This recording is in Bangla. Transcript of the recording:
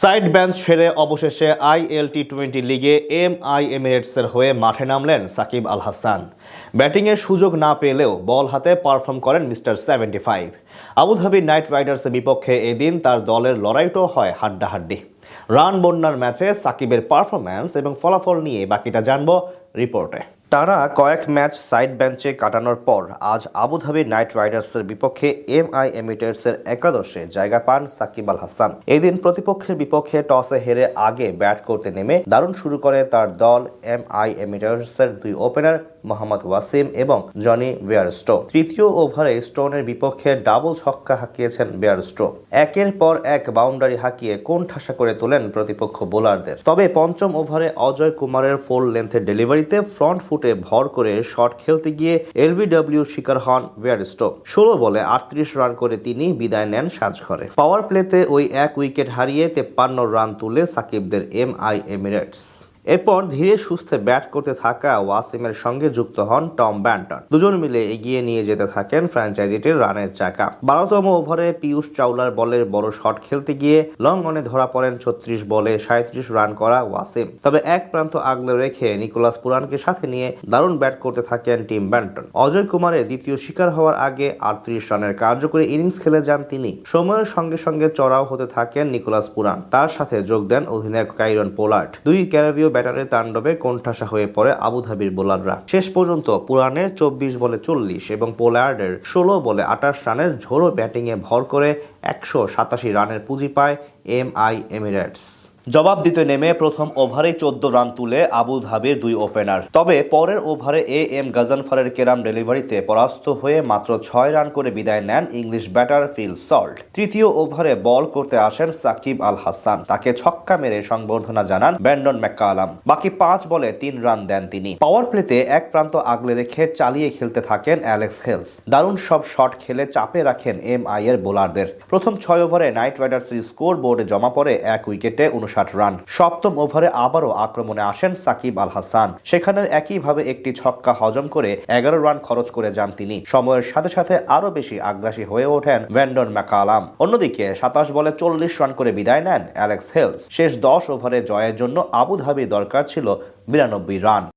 সাইড বেঞ্চ ছেড়ে অবশেষে IL-T20 লিগে MI এমিরেটসের হয়ে মাঠে নামলেন সাকিব আল হাসান। ব্যাটিংয়ের সুযোগ না পেলেও বল হাতে পারফর্ম করেন মিস্টার 75। আবুধাবি নাইট রাইডার্সের বিপক্ষে এদিন তার দলের লড়াইটাও হয় হাড্ডাহাড্ডি। রান বন্যার ম্যাচে সাকিবের পারফরম্যান্স এবং ফলাফল নিয়ে বাকিটা জানবো রিপোর্টে। টানা কয়েক ম্যাচ সাইড বেঞ্চে কাটানোর পর আজ আবুধাবি নাইট রাইডার্সের বিপক্ষে MI এমিরেটসের একাদশে জায়গা পান সাকিব আল হাসান। এদিন প্রতিপক্ষের বিপক্ষে টসে হেরে আগে ব্যাট করতে নেমে দারুণ শুরু করে তার দল। MI এমিরেটসের দুই ওপেনার মোহাম্মদ ওয়াসিম এবং জনি বেয়ারস্টো। তৃতীয় ওভারে স্টোনের বিপক্ষে ডাবল ছক্কা হাঁকিয়েছেন বেয়ারস্টো। একের পর এক বাউন্ডারি হাঁকিয়ে কোণঠাসা করে তোলেন প্রতিপক্ষ বোলারদের। তবে পঞ্চম ওভারে অজয় কুমারের 4 লেন্থের ডেলিভারিতে ফ্রন্ট ফুটে ভর করে শট খেলতে গিয়ে LBW শিকার হন বেয়ারস্টো। 16 বলে 38 রান করে তিনি বিদায় নেন সাজঘরে। পাওয়ার প্লেতে ওই এক উইকেট হারিয়ে 53 রান তুলে সাকিবদের MI এমিরেটস। এরপর ধীরে সুস্থে ব্যাট করতে থাকা ওয়াসিমের সঙ্গে যুক্ত হন টম ব্যান্টন। দুজন মিলে এগিয়ে নিয়ে যেতে থাকেন ফ্র্যাঞ্চাইজিটির রানের চাকা। 12তম ওভারে পীয়ূষ চাওলার বলের বড় শট খেলতে গিয়ে লং অনে ধরা পড়েন 36 বলে 37 রান করা ওয়াসিম। তবে এক প্রান্ত আগলে রেখে নিকোলাস পুরানকে সাথে নিয়ে দারুণ ব্যাট করতে থাকেন টিম ব্যান্টন। অজয় কুমারের দ্বিতীয় শিকার হওয়ার আগে 38 রানের কার্যকরী ইনিংস খেলে যান তিনি। সময়ের সঙ্গে সঙ্গে চড়াও হতে থাকেন নিকোলাস পুরান। তার সাথে যোগ দেন অধিনায়ক কাইরন পোলার্ড। দুই ক্যারিবীয় ব্যাটারের তাণ্ডবে কোণঠাসা হয়ে পড়ে আবুধাবির বোলাররা। শেষ পর্যন্ত পুরানের 24 বলে 40 এবং পোলার্ডের 16 বলে 28 রানের ঝোড়ো ব্যাটিংয়ে ভর করে 187 রানের পুঁজি পায় MI এমিরেটস। জবাব দিতে নেমে প্রথম ওভারে 14 রান তুলে আবুধাবির দুই ওপেনার। তবে পরের ওভারে AM গাজনফারের কেরাম ডেলিভারিতে পরাস্ত হয়ে মাত্র 6 রান করে বিদায় নেন ইংলিশ ব্যাটার ফিল সল্ট। তৃতীয় ওভারে বল করতে আসেন সাকিব আল হাসান। তাকে ছক্কা মেরে সংবর্ধনা জানান ব্র্যান্ডন ম্যাককালাম। বাকি 5 বলে 3 রান দেন তিনি। পাওয়ার প্লেতে এক প্রান্ত আগলে রেখে চালিয়ে খেলতে থাকেন অ্যালেক্স হেলস। দারুণ সব শট খেলে চাপে রাখেন MI এর বোলারদের। প্রথম 6 ওভারে নাইট রাইডার্সের স্কোর বোর্ডে জমা পড়ে 1 উইকেটে 59 রান। সপ্তম ওভারে আবারও আক্রমণে আসেন সাকিব আল হাসান। সেখানে একইভাবে একটি ছক্কা হজম করে 11 রান খরচ করে যান তিনি। সময়ের সাথে সাথে আরো বেশি আগ্রাসী হয়ে ওঠেন ব্র্যান্ডন ম্যাককালাম। অন্যদিকে 27 বলে 40 রান করে বিদায় নেন অ্যালেক্স হেলস। শেষ 10 ওভারে জয়ের জন্য আবুধাবির দরকার ছিল 92 রান।